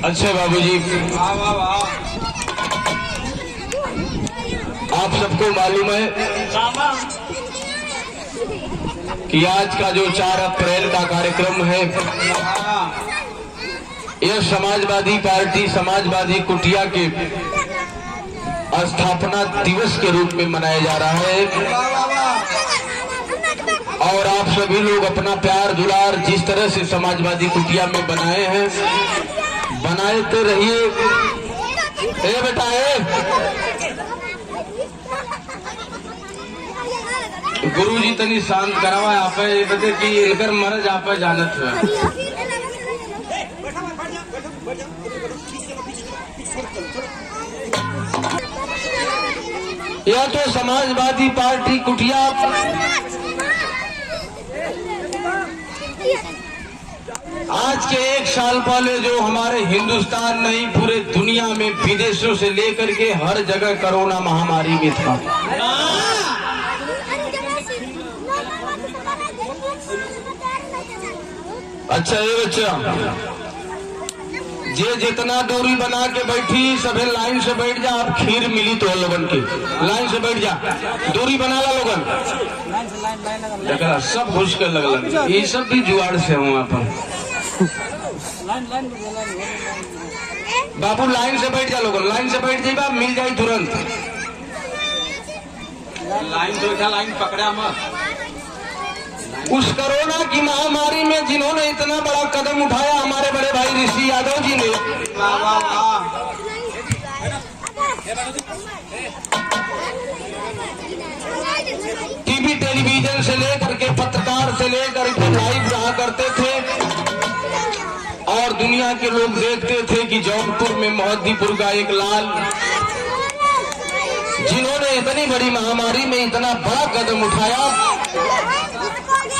अच्छा बाबूजी, आप सबको मालूम है कि आज का जो 4 अप्रैल का कार्यक्रम है यह समाजवादी पार्टी समाजवादी कुटिया के स्थापना दिवस के रूप में मनाया जा रहा है। और आप सभी लोग अपना प्यार दुलार जिस तरह से समाजवादी कुटिया में बनाए हैं बनाते रहिए। ए बेटा गुरु जी तनी शांत करावा आप बते कि इनकर मरज आप जानत है। यह तो समाजवादी पार्टी कुटिया आज के 1 साल पहले जो हमारे हिंदुस्तान नहीं पूरे दुनिया में विदेशों से लेकर के हर जगह कोरोना महामारी में था। अच्छा ये बच्चा जे जितना दूरी बना के बैठी सभी लाइन से बैठ जा। आप खीर मिली तो लोगन की लाइन से बैठ जा, दूरी बना ला लोगन। देखा सब घुस के लगल, ये सब भी जुआड़ से हूँ आप। बाबू लाइन से बैठ जा लोगन, लाइन से बैठ जाइबा मिल जाए तुरंत। लाइन देखा लाइन पकड़ा मत। उस कोरोना की महामारी में जिन्होंने इतना बड़ा कदम उठाया हमारे बड़े भाई ऋषि यादव जी ने, टीवी टेलीविजन से लेकर के पत्रकार से लेकर के लाइव रहा करते थे और दुनिया के लोग देखते थे कि जौनपुर में मोहद्दीपुर का एक लाल जिन्होंने इतनी बड़ी महामारी में इतना बड़ा कदम उठाया।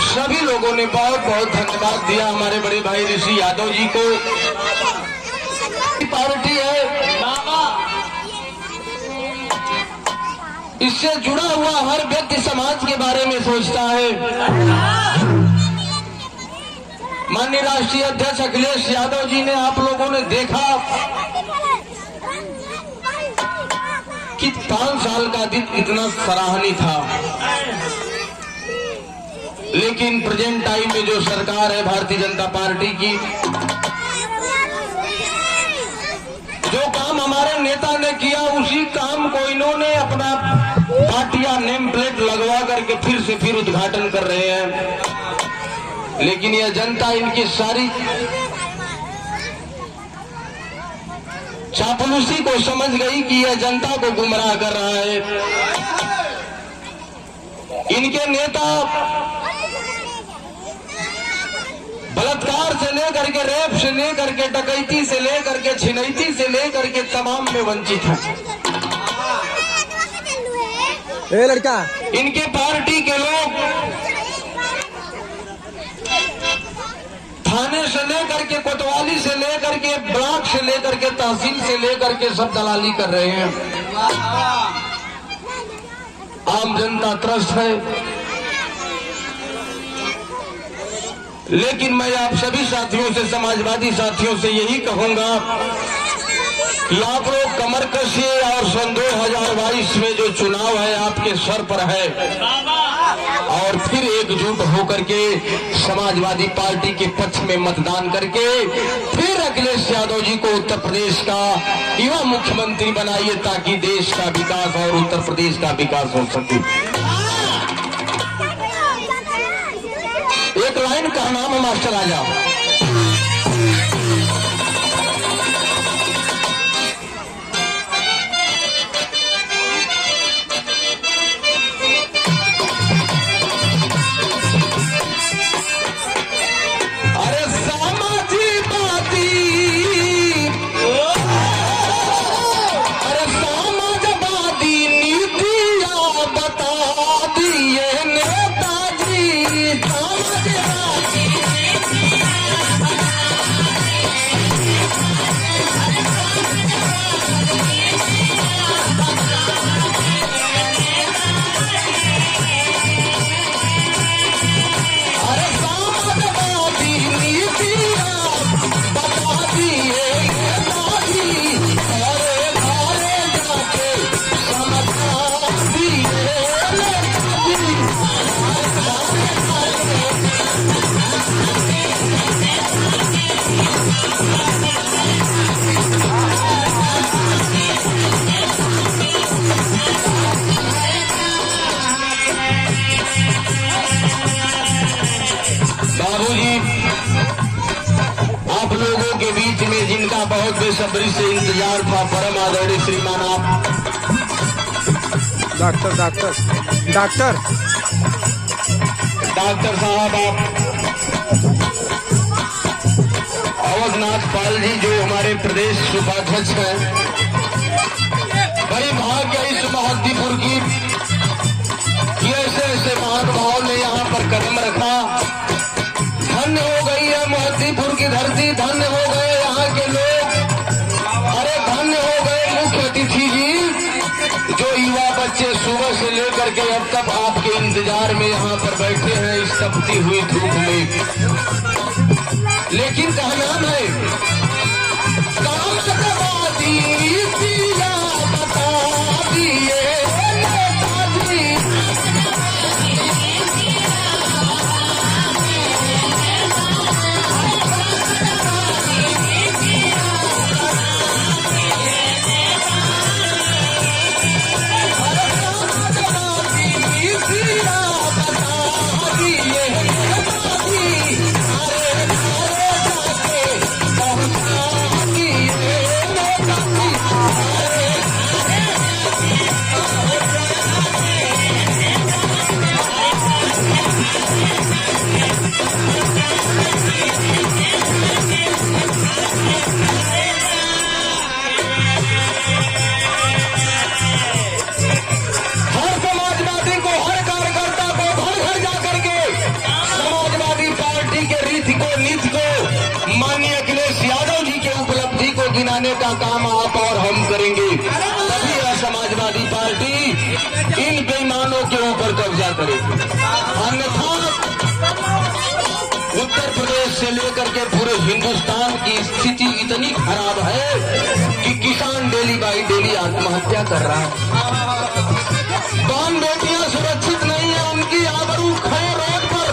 सभी लोगों ने बहुत बहुत धन्यवाद दिया हमारे बड़े भाई ऋषि यादव जी को। पार्टी है इससे जुड़ा हुआ हर व्यक्ति समाज के बारे में सोचता है। माननीय राष्ट्रीय अध्यक्ष अखिलेश यादव जी ने आप लोगों ने देखा कि 5 साल का दिन इतना सराहनीय था, लेकिन प्रेजेंट टाइम में जो सरकार है भारतीय जनता पार्टी की, जो काम हमारे नेता ने किया उसी काम को इन्होंने अपना पार्टियां नेम प्लेट लगवा करके फिर उद्घाटन कर रहे हैं। लेकिन यह जनता इनकी सारी चापलूसी को समझ गई कि यह जनता को गुमराह कर रहा है। इनके नेता बलात्कार से लेकर के रेप से लेकर के डकैती से लेकर के छिनैती से लेकर के तमाम में वंचित है। ए लड़का, इनके पार्टी के लोग थाने से लेकर के कोतवाली से लेकर के ब्लॉक से लेकर के तहसील से लेकर के सब दलाली कर रहे हैं। आम जनता त्रस्त है। लेकिन मैं आप सभी साथियों से, समाजवादी साथियों से यही कहूंगा कि आप लोग कमर कसिए और सन 2022 में जो चुनाव है आपके सर पर है, और फिर एकजुट होकर के समाजवादी पार्टी के पक्ष में मतदान करके फिर अखिलेश यादव जी को उत्तर प्रदेश का युवा मुख्यमंत्री बनाइए, ताकि देश का विकास और उत्तर प्रदेश का विकास हो सके। एक लाइन का नाम है मास्टर आजा। जिनका बहुत बेसब्री से इंतजार था, परम आदरणीय श्रीमान आप डॉक्टर साहब, आप अवधनाथ पाल जी जो हमारे प्रदेश उपाध्यक्ष हैं, बड़ी भाग्य इस महद्दीपुर की कि ऐसे ऐसे महानुभाव ने यहाँ पर कदम रखा। धन्य हो गई है महद्दीपुर की धरती, धन्य हो गए यहाँ के लोग, अरे धन्य हो गए मुख्य अतिथि जी जो युवा बच्चे सुबह से लेकर के अब तक आपके इंतजार में यहाँ पर बैठे हैं इस तपती हुई धूप में। लेकिन कहना है बता दिए गिनाने का काम आप और हम करेंगे, तभी यह समाजवादी पार्टी इन बेईमानों के ऊपर कब्जा करेगी। अन्यथा उत्तर प्रदेश से लेकर के पूरे हिंदुस्तान की स्थिति इतनी खराब है कि किसान डेली बाई डेली आत्महत्या कर रहा है। बहन बेटियां सुरक्षित नहीं है, उनकी आबरू खड़े रोड पर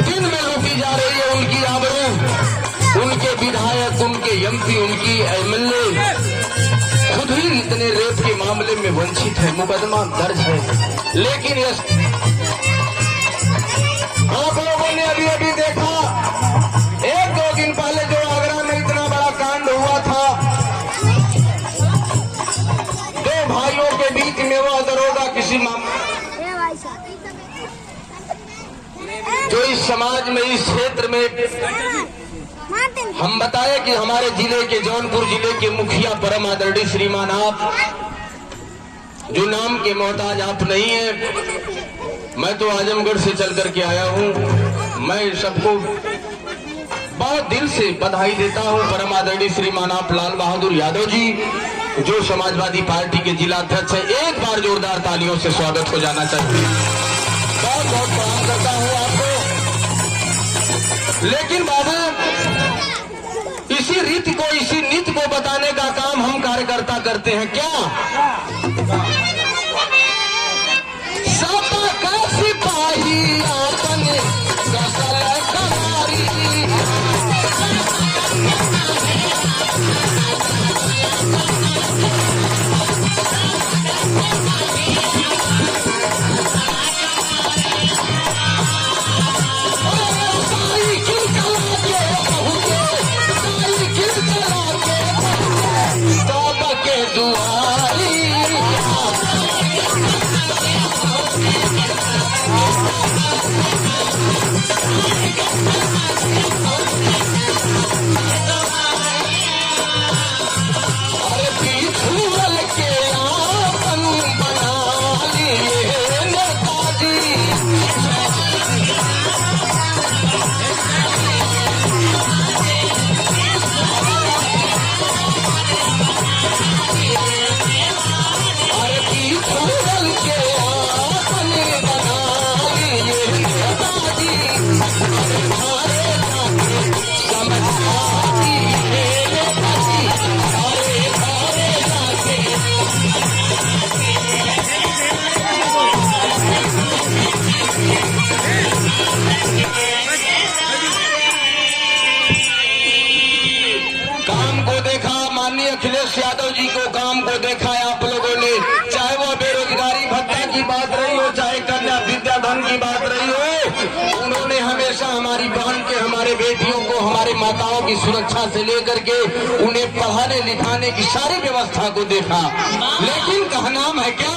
दिन में लूटी जा रही है, उनकी आबरू। उनके विधायक, उनके एमपी, उनकी एमएलए खुद ही इतने रेप के मामले में वंचित है, मुकदमा दर्ज है। लेकिन आप लोगों ने अभी अभी देखा, एक दो दिन पहले जो आगरा में इतना बड़ा कांड हुआ था, दो भाइयों के बीच में, वह दरोगा किसी मामले जो इस समाज में, इस क्षेत्र में हम बताए कि हमारे जिले के, जौनपुर जिले के मुखिया परम आदरणीय श्रीमान आप, जो नाम के मोहताज आप नहीं है। मैं तो आजमगढ़ से चल करके आया हूँ। मैं सबको बहुत दिल से बधाई देता हूँ। परम आदरणीय श्रीमान आप लाल बहादुर यादव जी, जो समाजवादी पार्टी के जिला अध्यक्ष है, एक बार जोरदार तालियों से स्वागत हो जाना चाहिए। बहुत बहुत प्रणाम करता हूँ आपको। लेकिन बाबू, इसी रीति को, इसी नीति को बताने का काम हम कार्यकर्ता करते हैं क्या? सबका सिपाही अपने कसल कमारी, अखिलेश यादव जी को काम को देखा है आप लोगों ने, चाहे वो बेरोजगारी भत्ता की बात रही हो, चाहे कन्या विद्याधन की बात रही हो, उन्होंने हमेशा हमारी बहन के, हमारे बेटियों को, हमारे माताओं की सुरक्षा से लेकर के उन्हें पढ़ाने लिखाने की सारी व्यवस्था को देखा। लेकिन कहनाम है क्या?